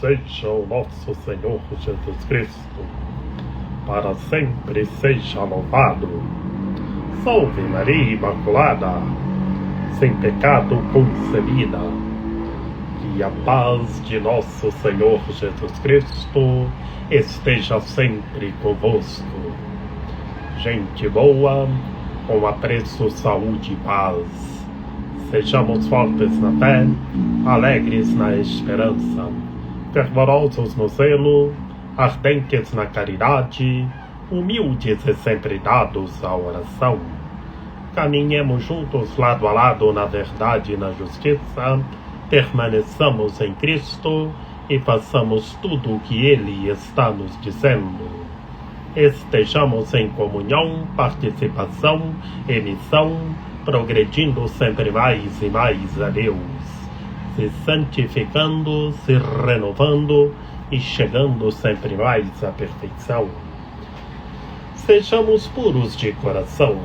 seja o nosso Senhor Jesus Cristo, para sempre seja louvado. Salve Maria Imaculada, sem pecado concebida. Que a paz de nosso Senhor Jesus Cristo esteja sempre convosco. Gente boa, com apreço, saúde e paz. Sejamos fortes na fé, alegres na esperança, fervorosos no zelo, ardentes na caridade, humildes e sempre dados à oração. Caminhemos juntos lado a lado na verdade e na justiça, permaneçamos em Cristo e façamos tudo o que Ele está nos dizendo. Estejamos em comunhão, participação e missão, progredindo sempre mais e mais a Deus, se santificando, se renovando e chegando sempre mais à perfeição. Sejamos puros de coração,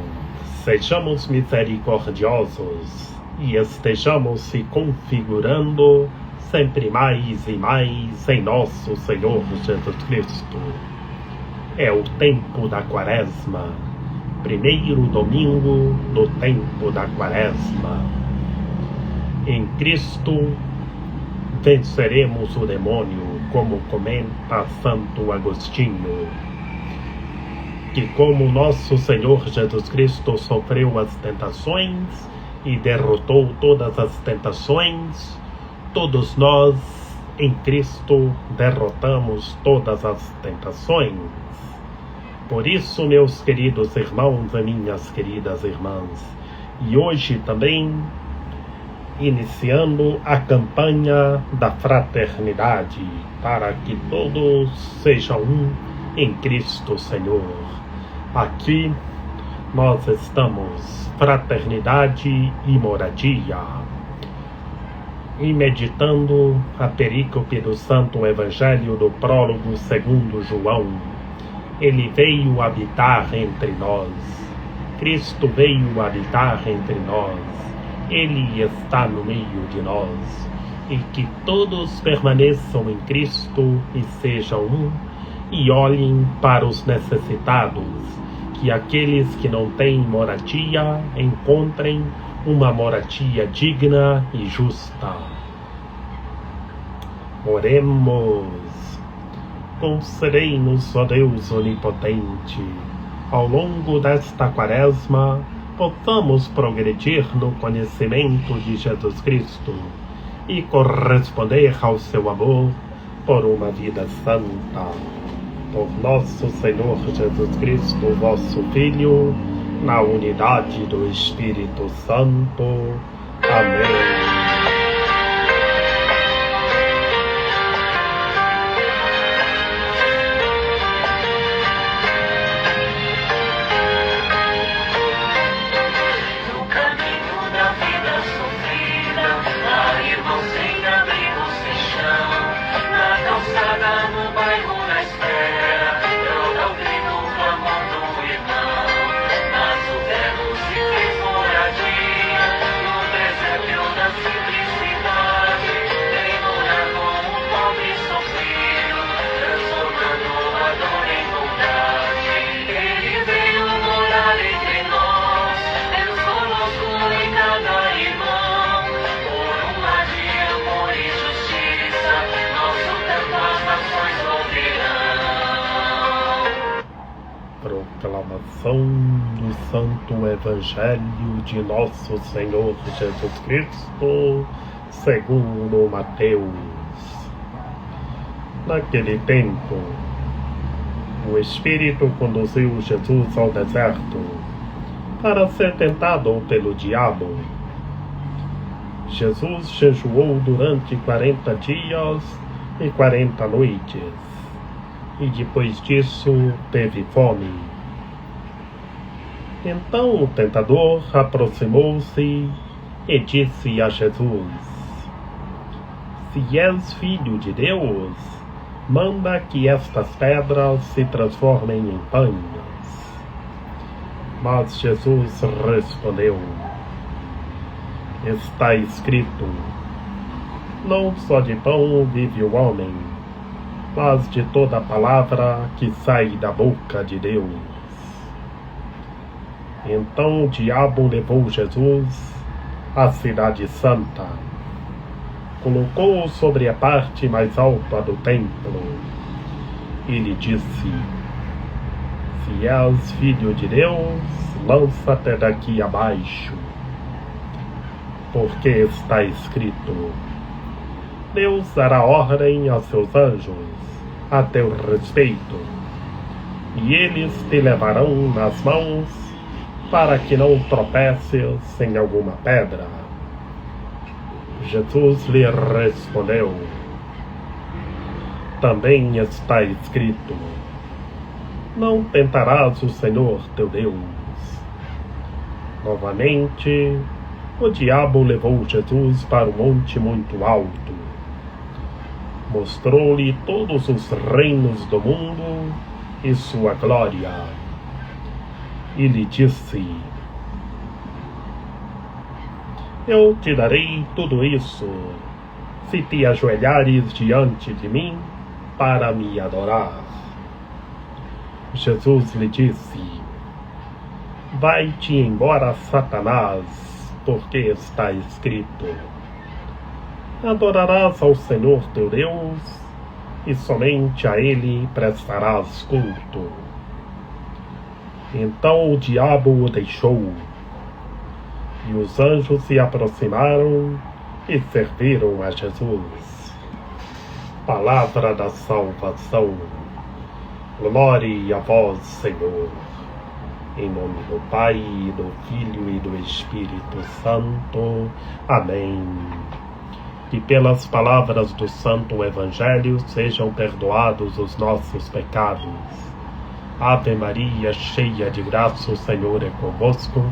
sejamos misericordiosos e estejamos se configurando sempre mais e mais em nosso Senhor Jesus Cristo. É o tempo da Quaresma, primeiro domingo do tempo da Quaresma. Em Cristo venceremos o demônio, como comenta Santo Agostinho, que como nosso Senhor Jesus Cristo sofreu as tentações e derrotou todas as tentações, todos nós em Cristo derrotamos todas as tentações. Por isso, meus queridos irmãos e minhas queridas irmãs, e hoje também iniciando a campanha da fraternidade, para que todos sejam um em Cristo Senhor. Aqui nós estamos, fraternidade e moradia, e meditando a perícope do Santo Evangelho do prólogo segundo João. Ele veio habitar entre nós. Cristo veio habitar entre nós. Ele está no meio de nós. E que todos permaneçam em Cristo e sejam um, e olhem para os necessitados, que aqueles que não têm moradia encontrem uma moradia digna e justa. Oremos. Concedei-nos, ó Deus onipotente, ao longo desta Quaresma, possamos progredir no conhecimento de Jesus Cristo e corresponder ao seu amor por uma vida santa. Por nosso Senhor Jesus Cristo, vosso Filho, na unidade do Espírito Santo. Amém. Proclamação do Santo Evangelho de nosso Senhor Jesus Cristo, segundo Mateus. Naquele tempo, o Espírito conduziu Jesus ao deserto para ser tentado pelo diabo. Jesus jejuou durante 40 dias e 40 noites, e depois disso teve fome. Então o tentador aproximou-se e disse a Jesus: Se és filho de Deus, manda que estas pedras se transformem em pães. Mas Jesus respondeu: Está escrito: Não só de pão vive o homem, mas de toda a palavra que sai da boca de Deus. Então o diabo levou Jesus à cidade santa, colocou-o sobre a parte mais alta do templo e lhe disse: se és filho de Deus, lança-te daqui abaixo, porque está escrito: Deus dará ordem aos seus anjos a teu respeito, e eles te levarão nas mãos para que não tropeces em alguma pedra. Jesus lhe respondeu: também está escrito: não tentarás o Senhor teu Deus. Novamente, o diabo levou Jesus para um monte muito alto, mostrou-lhe todos os reinos do mundo e sua glória, e lhe disse: eu te darei tudo isso, se te ajoelhares diante de mim para me adorar. Jesus lhe disse: vai-te embora, Satanás, porque está escrito: adorarás ao Senhor teu Deus, e somente a Ele prestarás culto. Então o diabo o deixou, e os anjos se aproximaram e serviram a Jesus. Palavra da salvação. Glória a vós, Senhor. Em nome do Pai, do Filho e do Espírito Santo. Amém. Que pelas palavras do Santo Evangelho sejam perdoados os nossos pecados. Ave Maria, cheia de graça, o Senhor é convosco.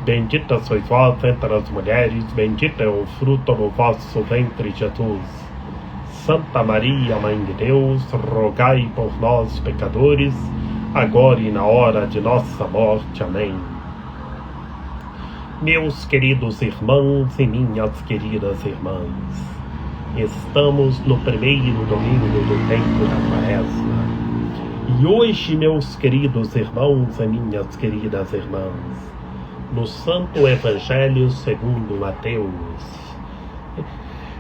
Bendita sois vós entre as mulheres, bendito é o fruto do vosso ventre, Jesus. Santa Maria, Mãe de Deus, rogai por nós, pecadores, agora e na hora de nossa morte. Amém. Meus queridos irmãos e minhas queridas irmãs, estamos no primeiro domingo do tempo da Quaresma. E hoje, meus queridos irmãos e minhas queridas irmãs, no Santo Evangelho segundo Mateus,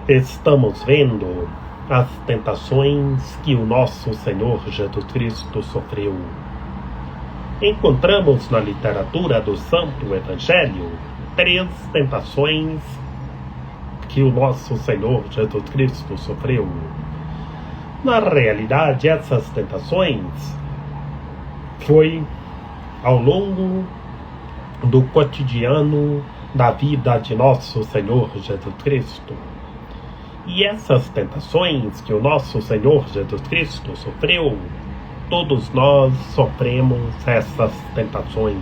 estamos vendo as tentações que o nosso Senhor Jesus Cristo sofreu. Encontramos na literatura do Santo Evangelho 3 tentações que o nosso Senhor Jesus Cristo sofreu. Na realidade, essas tentações foi ao longo do cotidiano da vida de nosso Senhor Jesus Cristo. E essas tentações que o nosso Senhor Jesus Cristo sofreu, todos nós sofremos essas tentações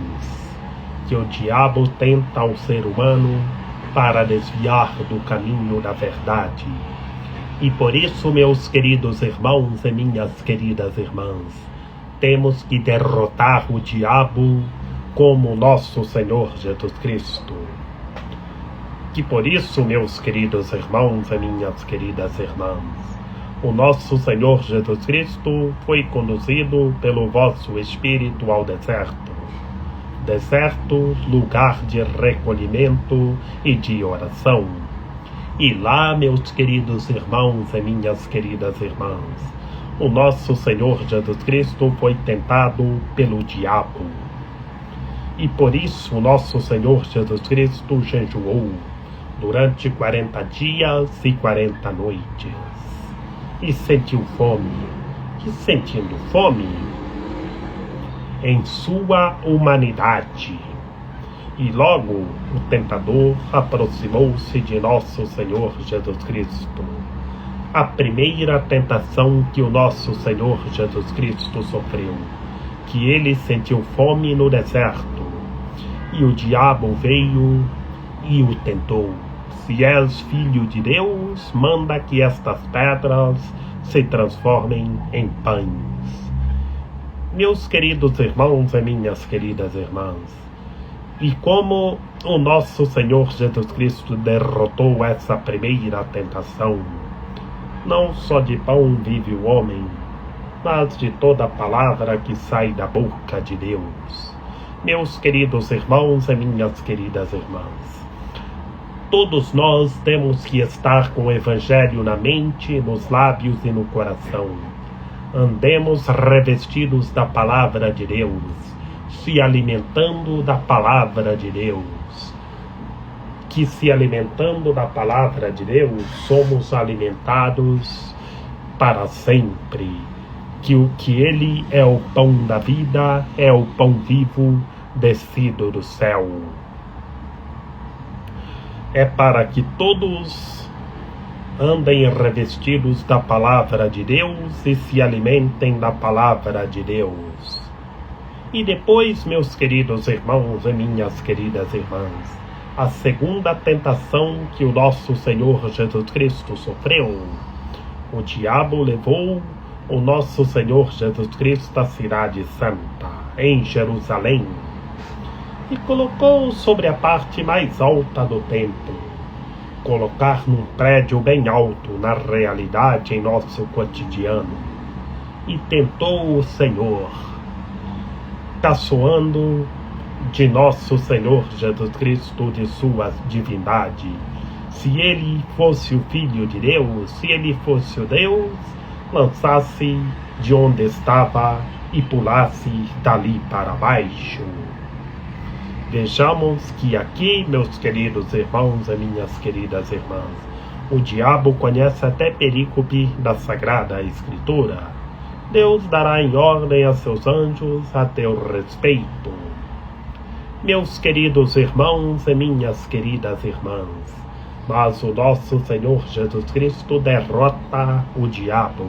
que o diabo tenta ao ser humano para desviar do caminho da verdade. E por isso, meus queridos irmãos e minhas queridas irmãs, temos que derrotar o diabo como nosso Senhor Jesus Cristo. Que por isso, meus queridos irmãos e minhas queridas irmãs, o nosso Senhor Jesus Cristo foi conduzido pelo vosso Espírito ao deserto. Deserto, lugar de recolhimento e de oração. E lá, meus queridos irmãos e minhas queridas irmãs, o nosso Senhor Jesus Cristo foi tentado pelo diabo. E por isso o nosso Senhor Jesus Cristo jejuou durante 40 dias e 40 noites. E sentiu fome. E sentindo fome em sua humanidade. E logo o tentador aproximou-se de nosso Senhor Jesus Cristo. A primeira tentação que o nosso Senhor Jesus Cristo sofreu, que ele sentiu fome no deserto, e o diabo veio e o tentou. Se és filho de Deus, manda que estas pedras se transformem em pães. Meus queridos irmãos e minhas queridas irmãs, e como o nosso Senhor Jesus Cristo derrotou essa primeira tentação. Não só de pão vive o homem, mas de toda palavra que sai da boca de Deus. Meus queridos irmãos e minhas queridas irmãs, todos nós temos que estar com o Evangelho na mente, nos lábios e no coração. Andemos revestidos da palavra de Deus, se alimentando da palavra de Deus. Que se alimentando da palavra de Deus, somos alimentados para sempre. Que Ele é o pão da vida, é o pão vivo descido do céu. É para que todos andem revestidos da palavra de Deus e se alimentem da palavra de Deus. E depois, meus queridos irmãos e minhas queridas irmãs, a segunda tentação que o nosso Senhor Jesus Cristo sofreu, o diabo levou o nosso Senhor Jesus Cristo à cidade santa, em Jerusalém, e colocou sobre a parte mais alta do templo. Colocar num prédio bem alto, na realidade, em nosso cotidiano. E tentou o Senhor, caçoando de nosso Senhor Jesus Cristo, de sua divindade. Se Ele fosse o Filho de Deus, se Ele fosse o Deus, lançasse de onde estava e pulasse dali para baixo. Vejamos que aqui, meus queridos irmãos e minhas queridas irmãs, o diabo conhece até perícope da Sagrada Escritura. Deus dará em ordem a seus anjos a teu respeito. Meus queridos irmãos e minhas queridas irmãs, mas o nosso Senhor Jesus Cristo derrota o diabo.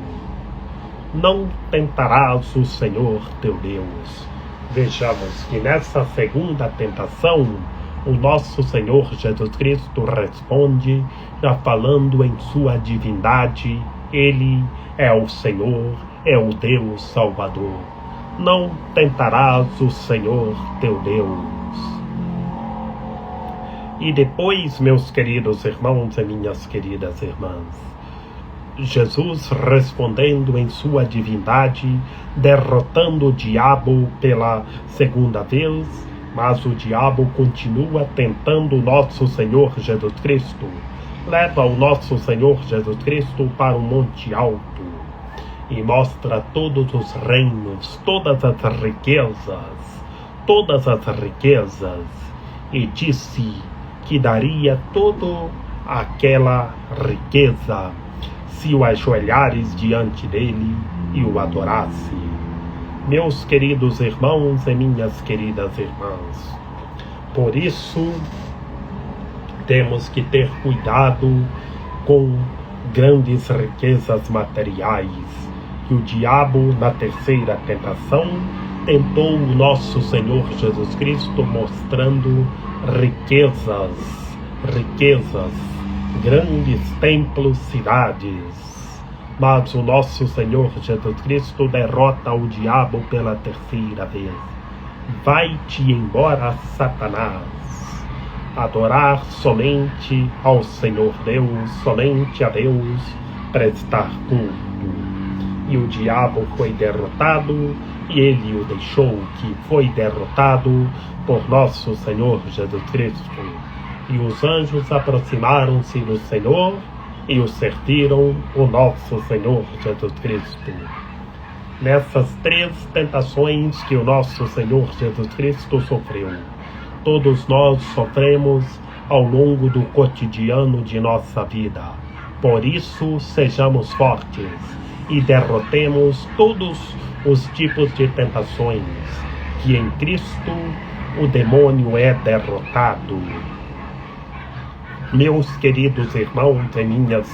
Não tentarás o Senhor teu Deus. Vejamos que nessa segunda tentação, o nosso Senhor Jesus Cristo responde, já falando em sua divindade. Ele é o Senhor, é o Deus Salvador. Não tentarás o Senhor teu Deus. E depois, meus queridos irmãos e minhas queridas irmãs, Jesus respondendo em sua divindade, derrotando o diabo pela segunda vez, mas o diabo continua tentando o nosso Senhor Jesus Cristo. Leva o nosso Senhor Jesus Cristo para um monte alto e mostra todos os reinos, todas as riquezas, e disse que daria toda aquela riqueza se o ajoelhares diante dele e o adorasse. Meus queridos irmãos e minhas queridas irmãs, por isso temos que ter cuidado com grandes riquezas materiais, que o diabo, na terceira tentação, tentou o nosso Senhor Jesus Cristo mostrando riquezas, grandes templos, cidades. Mas o nosso Senhor Jesus Cristo derrota o diabo pela terceira vez. Vai-te embora, Satanás. Adorar somente ao Senhor Deus, somente a Deus prestar culto. E o diabo foi derrotado, e ele o deixou, que foi derrotado por nosso Senhor Jesus Cristo. E os anjos aproximaram-se do Senhor e o serviram, o nosso Senhor Jesus Cristo. Nessas três tentações que o nosso Senhor Jesus Cristo sofreu, todos nós sofremos ao longo do cotidiano de nossa vida. Por isso, sejamos fortes e derrotemos todos os tipos de tentações, que em Cristo o demônio é derrotado. Meus queridos irmãos e minhas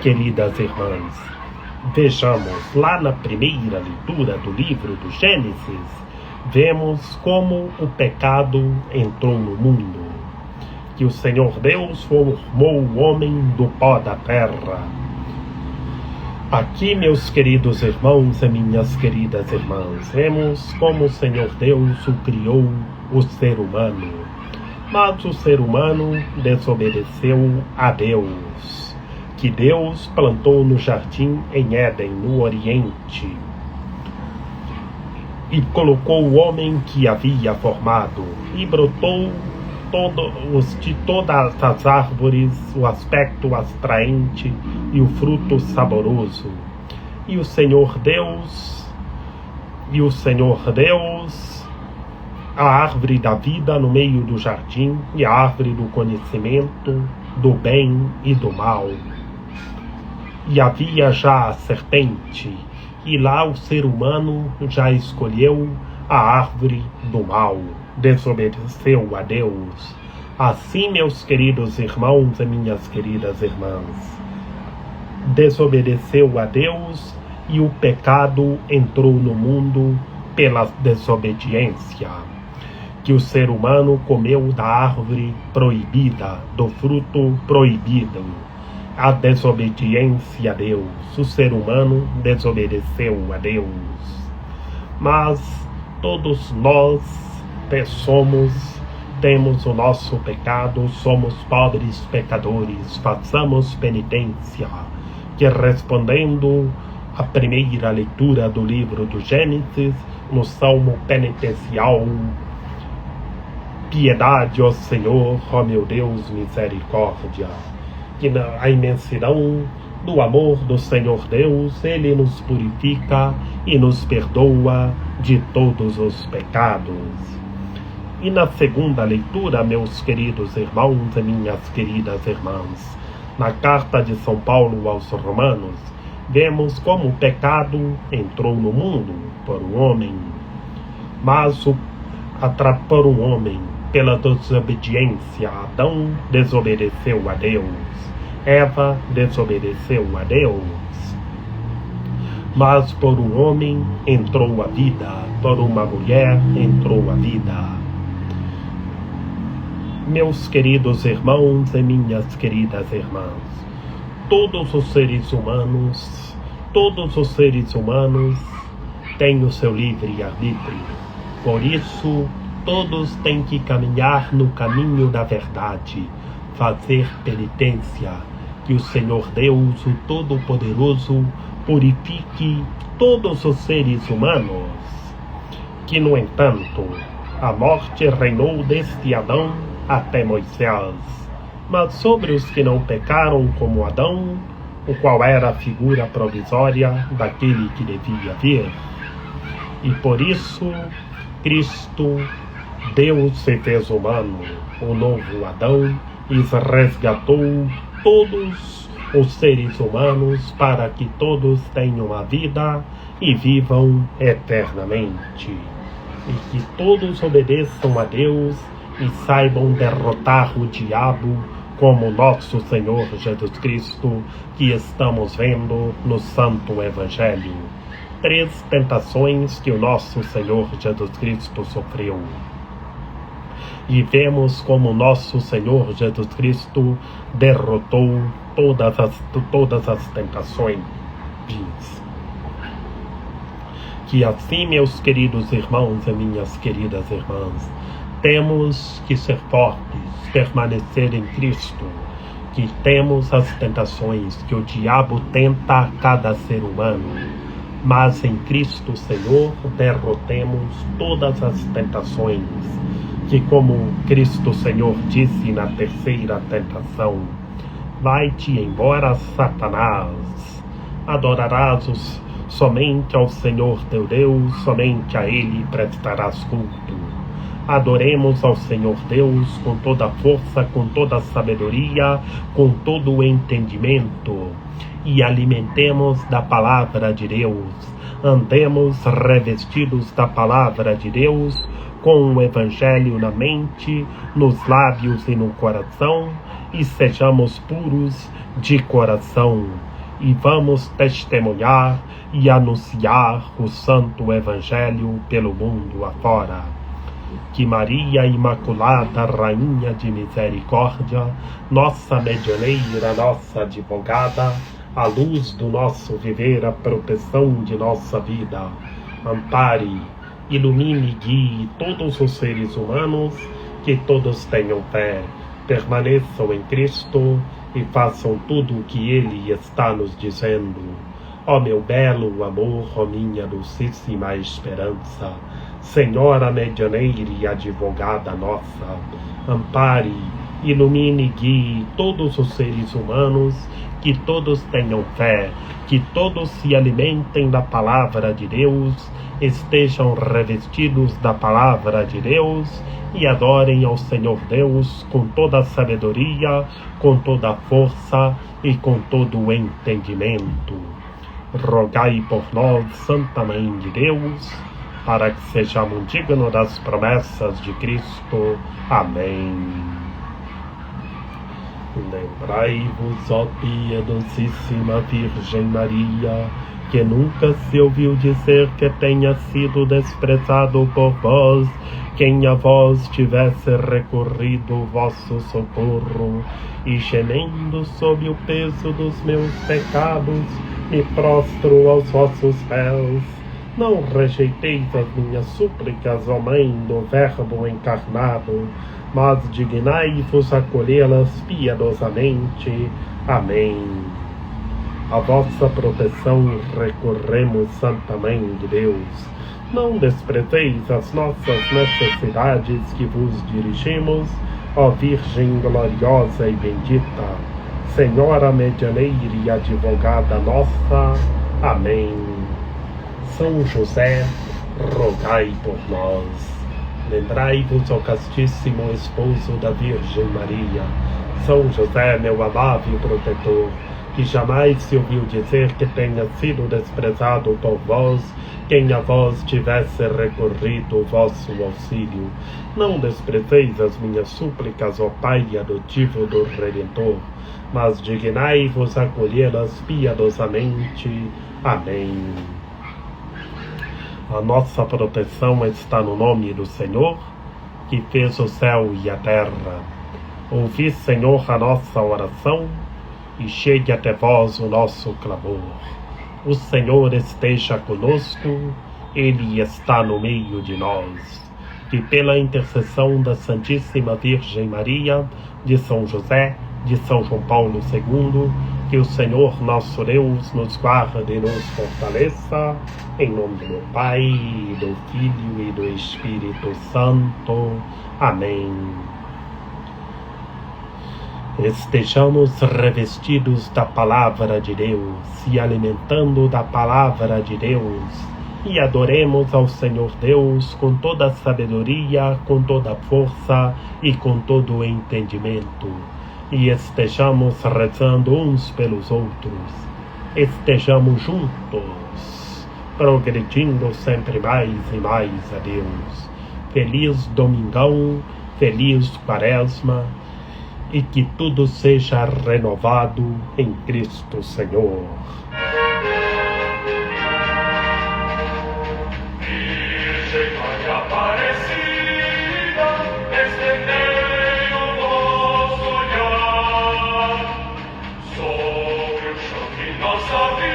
queridas irmãs, vejamos lá na primeira leitura do livro do Gênesis, vemos como o pecado entrou no mundo, que o Senhor Deus formou o homem do pó da terra. Aqui, meus queridos irmãos e minhas queridas irmãs, vemos como o Senhor Deus o criou, o ser humano. Mas o ser humano desobedeceu a Deus, que Deus plantou no jardim em Éden, no Oriente, e colocou o homem que havia formado, e brotou de todas as árvores o aspecto atraente e o fruto saboroso. E o Senhor Deus, a árvore da vida no meio do jardim, e a árvore do conhecimento do bem e do mal. E havia já a serpente, e lá o ser humano já escolheu a árvore do mal, desobedeceu a Deus. Assim, meus queridos irmãos e minhas queridas irmãs, desobedeceu a Deus e o pecado entrou no mundo pela desobediência, que o ser humano comeu da árvore proibida, do fruto proibido, a desobediência a Deus. O ser humano desobedeceu a Deus. Mas todos nós temos o nosso pecado, somos pobres pecadores, façamos penitência, que respondendo à primeira leitura do livro do Gênesis, no Salmo penitencial, piedade, ó Senhor, ó meu Deus, misericórdia, que na imensidão do amor do Senhor Deus, Ele nos purifica e nos perdoa de todos os pecados. E na segunda leitura, meus queridos irmãos e minhas queridas irmãs, na carta de São Paulo aos Romanos, vemos como o pecado entrou no mundo por um homem, mas por um homem, pela desobediência, Adão desobedeceu a Deus, Eva desobedeceu a Deus, mas por um homem entrou a vida, por uma mulher entrou a vida. Meus queridos irmãos e minhas queridas irmãs, todos os seres humanos têm o seu livre-arbítrio. Por isso, todos têm que caminhar no caminho da verdade, fazer penitência, que o Senhor Deus, o Todo-Poderoso, purifique todos os seres humanos. Que, no entanto, a morte reinou desde Adão até Moisés, mas sobre os que não pecaram como Adão, o qual era a figura provisória daquele que devia vir. E por isso, Cristo, Deus se fez humano, o novo Adão, e resgatou todos os seres humanos para que todos tenham a vida e vivam eternamente. E que todos obedeçam a Deus e saibam derrotar o diabo, como nosso Senhor Jesus Cristo, que estamos vendo no Santo Evangelho. 3 tentações que o nosso Senhor Jesus Cristo sofreu. E vemos como nosso Senhor Jesus Cristo derrotou todas as tentações. Que assim, meus queridos irmãos e minhas queridas irmãs, temos que ser fortes, permanecer em Cristo, que temos as tentações que o diabo tenta a cada ser humano, mas em Cristo Senhor derrotemos todas as tentações, que como Cristo Senhor disse na terceira tentação: vai-te embora, Satanás, adorarás somente ao Senhor teu Deus, somente a Ele prestarás culto. Adoremos ao Senhor Deus com toda a força, com toda a sabedoria, com todo o entendimento, e alimentemos da palavra de Deus. Andemos revestidos da palavra de Deus, com o Evangelho na mente, nos lábios e no coração, e sejamos puros de coração. E vamos testemunhar e anunciar o Santo Evangelho pelo mundo afora. Que Maria Imaculada, Rainha de Misericórdia, nossa medianeira, nossa advogada, a luz do nosso viver, a proteção de nossa vida, ampare, ilumine e guie todos os seres humanos que todos tenham fé, permaneçam em Cristo e façam tudo o que Ele está nos dizendo. Ó meu belo amor, ó minha dulcíssima esperança, Senhora medianeira e advogada nossa, ampare, ilumine e guie todos os seres humanos, que todos tenham fé, que todos se alimentem da palavra de Deus, estejam revestidos da palavra de Deus e adorem ao Senhor Deus com toda a sabedoria, com toda a força e com todo o entendimento. Rogai por nós, Santa Mãe de Deus, para que sejamos dignos das promessas de Cristo. Amém. Lembrai-vos, ó piedosíssima Virgem Maria, que nunca se ouviu dizer que tenha sido desprezado por vós quem a vós tivesse recorrido o vosso socorro, e gemendo sob o peso dos meus pecados, me prostro aos vossos pés. Não rejeiteis as minhas súplicas, ó Mãe do Verbo encarnado, mas dignai-vos acolhê-las piedosamente. Amém. A vossa proteção recorremos, Santa Mãe de Deus. Não desprezeis as nossas necessidades que vos dirigimos, ó Virgem gloriosa e bendita, Senhora medianeira e advogada nossa. Amém. São José, rogai por nós. Lembrai-vos, ó castíssimo esposo da Virgem Maria, São José, meu amável protetor, que jamais se ouviu dizer que tenha sido desprezado por vós quem a vós tivesse recorrido o vosso auxílio. Não desprezeis as minhas súplicas, ó Pai adotivo do Redentor, mas dignai-vos acolhê-las piedosamente. Amém. A nossa proteção está no nome do Senhor, que fez o céu e a terra. Ouvi, Senhor, a nossa oração, e chegue até vós o nosso clamor. O Senhor esteja conosco, Ele está no meio de nós. Que pela intercessão da Santíssima Virgem Maria, de São José, de São João Paulo II, que o Senhor nosso Deus nos guarde e nos fortaleça, em nome do Pai, do Filho e do Espírito Santo. Amém. Estejamos revestidos da Palavra de Deus e alimentando da Palavra de Deus, e adoremos ao Senhor Deus com toda a sabedoria, com toda a força e com todo o entendimento. E estejamos rezando uns pelos outros, estejamos juntos, progredindo sempre mais e mais a Deus. Feliz Domingão, feliz Quaresma, e que tudo seja renovado em Cristo Senhor. Virgem Maria Aparecida, estendei o vosso olhar sobre o chão de nossa vida.